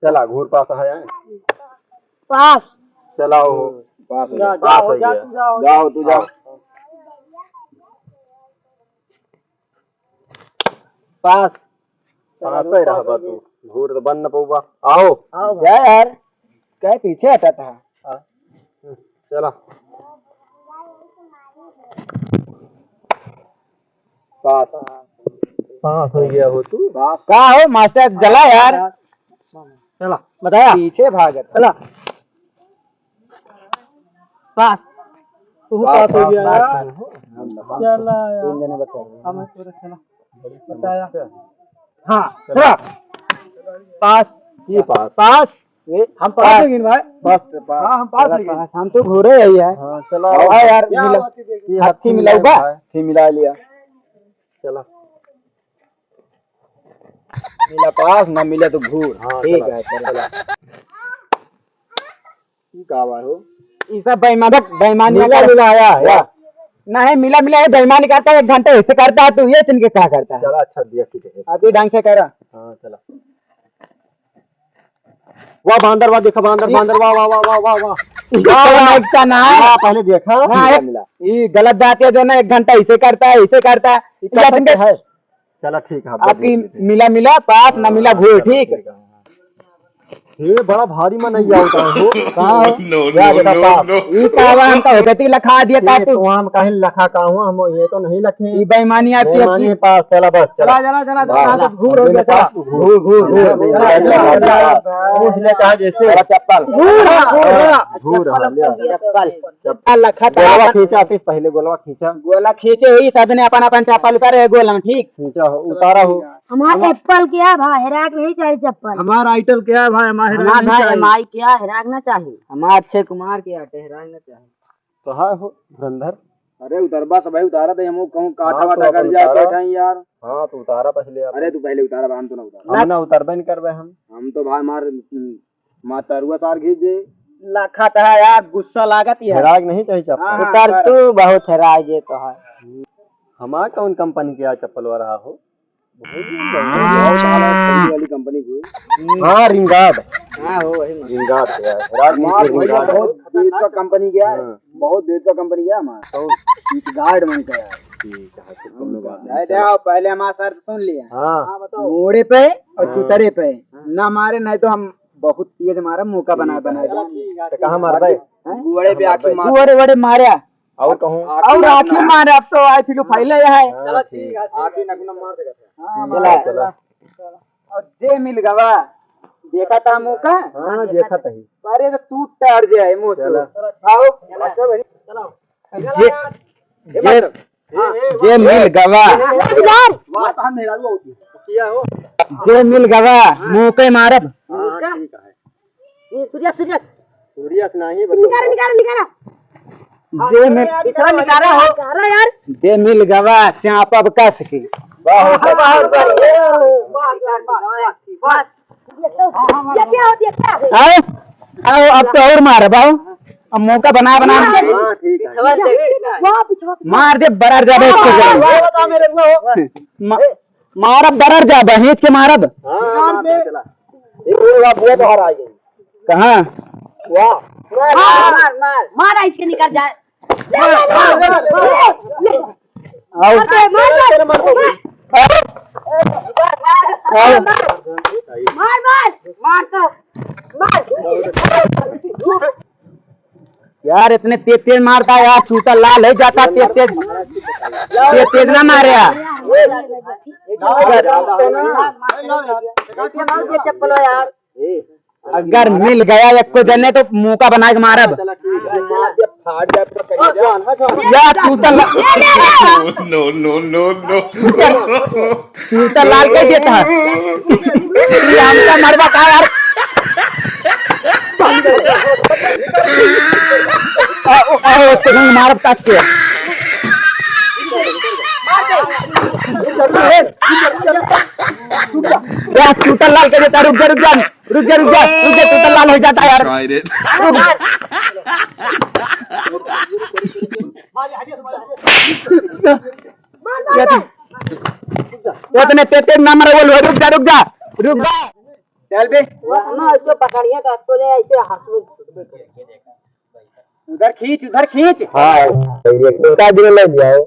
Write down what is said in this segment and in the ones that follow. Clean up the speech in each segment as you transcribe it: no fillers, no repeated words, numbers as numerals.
चला घूर पास है पास चलाओ पास हो गया, पास हो गया। जाओ तू जाओ पास पास ही रहा बा तू घूर तो बन न पऊबा आओ क्या यार क्या पीछे हटा था चला पास पास हो गया हो तू पास कहा हो मास्टर जला यार चला बताया पीछे भाग चला पास तू पास हो गया यार चला यार 3 जने बचा हमें पूरा चला बताया हाँ चला पास ये पास पास हम पास हो गए भाई बस पास हाँ हम पास हो गए हम तो घूरे ही है हाँ चला हाँ यार ये हाथी मिलाऊगा हाथी मिला लिया चला मिला पास ना मिला तो घूर हाँ ठीक चला, है चला का बात हो ये सब बेईमानी मिला मिलाया या नहीं मिला मिला है बेईमानी करता है 1 घंटे ऐसे करता है तू ये चिन के क्या करता है चला अच्छा दिया ठीक है अभी ढंग से करा हाँ चला वाह बांदर वाह देखा बांदर बांदर वाह वाह वाह वाह वाह वाह ना है पहले देखा मिला ये गलत बात है जो ना 1 घंटा ऐसे करता है ऐसे करता है चला ठीक है आपकी मिला मिला पास ना मिला घूर ठीक है ये बड़ा भारी मन नहीं आता हो कहाँ हो ये कावा हम तो होते लखा दिया था तू तो हम कहीं लखा का हूँ हम ये तो नहीं लखे ये बेईमानी आती है बेईमानी है पास चला बस चला चला चला चला घूर हो गया चला घूर घूर पूछ ले चाहे जैसे चप्पल घूर चप्पल लखा गोलवा खींचा फिर पहले गोलवा खींचा गोला खींचे हुई सब ने अपन अपन चप्पल उतारे गोला में ठीक खींचा हो उतारा हो हमारा एप्पल क्या भाई हेराक नहीं चाहिए चप्पल हमारा आइटल क्या है भाई हमारा भाई एमआई क्या हेराकना चाहिए हमारा अक्षय कुमार क्या ठहराना चाहिए तो हाँ हो धुरंधर अरे उतरबा सब भाई उतारा तो हम कहूं काटा वाटा कर जाए बैठा यार हाँ तो उतारा पहले अरे तू पहले उतारा हम तो ना उतारा हम ना उतरबे नहीं करबे हम तो भाई मार तरुआ तार खींचे लाखा तहा यार गुस्सा लागत है राग नहीं चाहिए चप्पल उतर तू बहुत हैराज है तो है हमारा कौन कंपनी के चप्पल वाला हो वाली कंपनी को हाँ रिंगार्ड हां हो वही रिंगार्ड के राग रिंगार्ड बहुत देश का कंपनी गया बहुत देश का कंपनी गया हमारा तो गार्ड मन का यार ठीक है तुम लोग जाओ पहले हमारा सर सुन लिया हाँ बताओ मोड़े पे और चुतरे पे ना मारे नहीं तो हम बहुत तेज हमारा मौका बना कहाँ मार भाई बड़े पे आके बड़े बड़े मारे और कहूँ और आखिर मारे अब तो आई थी फाइल है चलो ठीक है आखिर नगुना मार सकता है चला और जे मिल गवा देखा था मौका हाँ देखा था ही अरे तो तू टैर जाए मुंह से आओ जे मिल गवा जे मिल गवा मुंह पे मारब ये सूर्य सूर्य सूर्य नहीं निकाला जे मिल निकाला हो यार जे मिल गवा चापब कस के क्या होती है क्या आओ आओ अब तो और मार बाओ अब मौका बना बना ठीक है मार दे बरार जा मारब बरार जा बहेज के मारब कहाँ मार इसके निकल जाए आओ यार इतने तेज तेज मारता है यार छूटा लाल है जाता तेज तेज तेज ना मारे चप्पल यार अगर मिल गया एक को जने तो मुंह का बना के मारब यार छूटा no no no no छूटा लाल कर देता हमका मरवा का यार मारब तक के यार छूटा लाल कर देता रुक जा रुक जा रुक जा रुक जा रुक जा छूटा लाल हो जाता यार tried it इतने तेज तेज ना मारो बोल रुक जा रुक जा रुक जा चल बे ना इसको पकड़िए का इसको ले ऐसे हंसू उधर खींच हाँ का दिन लग जाओ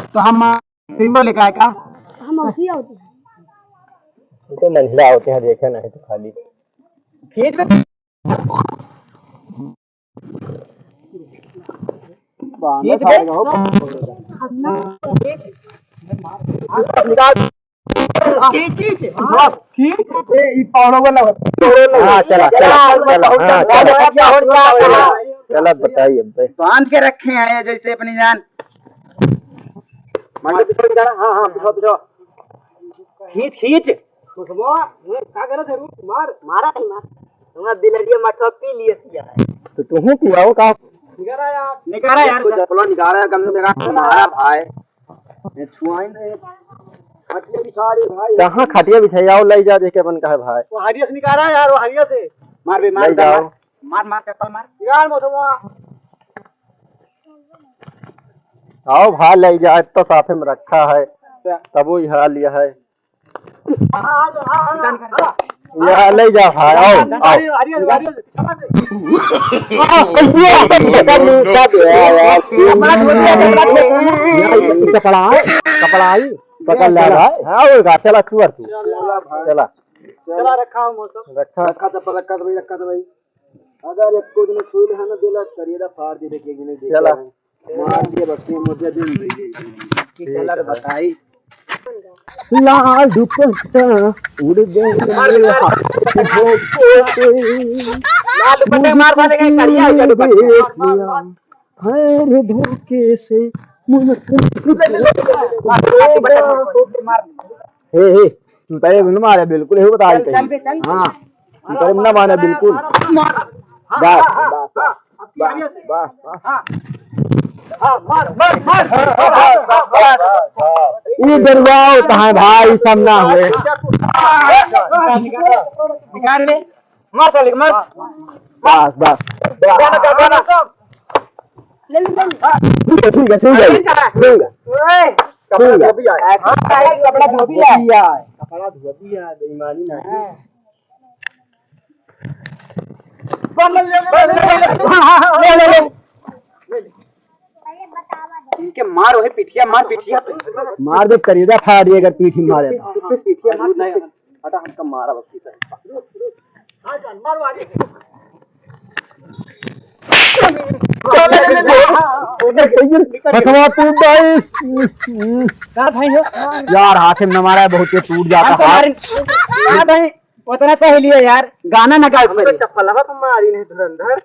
तो हम सिंबल लेकर आए का हम उसी होते हैं तो मंझला होते हैं देखे नहीं तो खाली खींच बे खींच बे हाँ चला बताइए अब बांध के रखे हैं जैसे अपनी जान हाँ हाँ पिछो खींच क्या करो जरूर मारा नहीं मार तुमने बिलरिया मठवा पी लिए किया है तो तुम किया हो का निकारा यार चप्पल निकाला कम से कम हमारा भाई छुआई नहीं खटिया बिछाड़ी भाई कहाँ खटिया बिछाओ ले जा देखे अपन का है भाई वो हरिया से निकारा यार वो हरिया से मार बे ले जाओ मार चप्पल मार निकाल मोसवा आओ भाई ले जा तो साथे में रखा है तब वो यहाँ लिया है यहाँ ले जा भाई आओ कपड़ा आई पकड़ ले भाई हाँ वो चला तू चला चला रखा हो मौसम रखा चप्पल रखा तो भाई अगर एक को दिन छूल है ना दिला करिएगा फाड़ दे के गिने दे चला मार दिए बच्चे मुझे दिन कलर बताई लाल दुपट्टा उड़ गए लाल दुपट्टे मार मार के करिया है दुपट्टा हर धोखे से मुझे हे तू तारे बिन मारे बिल्कुल हे बता दे हां तू तारे ना मारे बिल्कुल बस ये दरवाओ कहाँ भाई सामना हुए निकाल ले मार चल मार बस ले ले ठीक है कपड़ा धोबी है कपड़ा धोबी है बेईमानी नहीं इनके मार हो पिठिया मार दे करीदा फाड़ दिए अगर पीठी मारे पिठिया मार नहीं हटा हमका मारा बक्की से हथवा टूट गई यार हाथ में न मारा है बहुत टूट जाता है उतना सही लिया यार गाना ना गा उसमें चप्पल लगा तुम मारी नहीं धुरंधर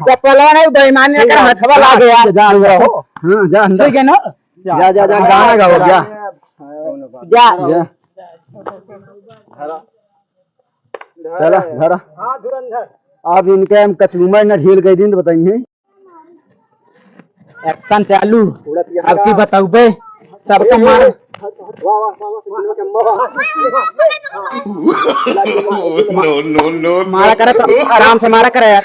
चप्पलवा नहीं बेईमानी कर हथवा ला गया जान रहो ठीक है ना जा गाना गाओ जा चला धरा अब इनके हम कचलूमर न ढील गई दिन बताइए एक्शन चालू अब की बताऊ बे सबको मार no. मारा करे तो आराम से मारा करे यार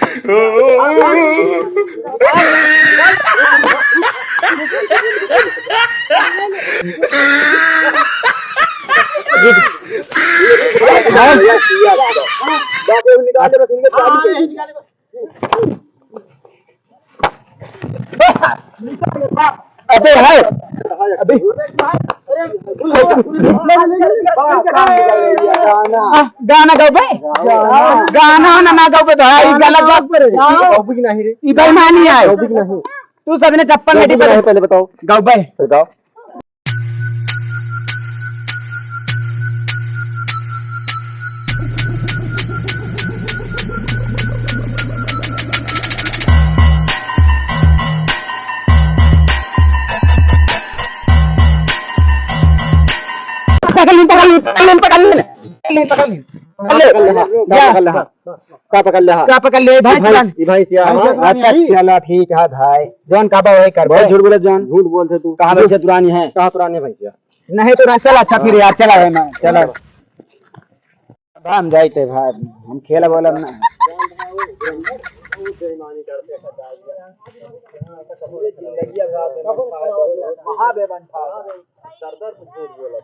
अबे है अभी गाना गाओ बे गाना ना गाओ बे भाई गलत बात पर नहीं रे ई बेईमानी है नहीं तू सबने चप्पल नहीं पहले बताओ गाओ बे गाओ पकड़ ले भाई भाई चलो ठीक है भाई जौन का वही कर बहुत झूठ बोले जान झूठ बोलते तू कहाँ बैठे पुरानी है कहाँ पुरानी भैया नहीं तो चल अच्छा फिर यार चला है ना चलो हम जाते भाई हम खेला बोला ना जिंदगी महाबेबन था सरदार बोला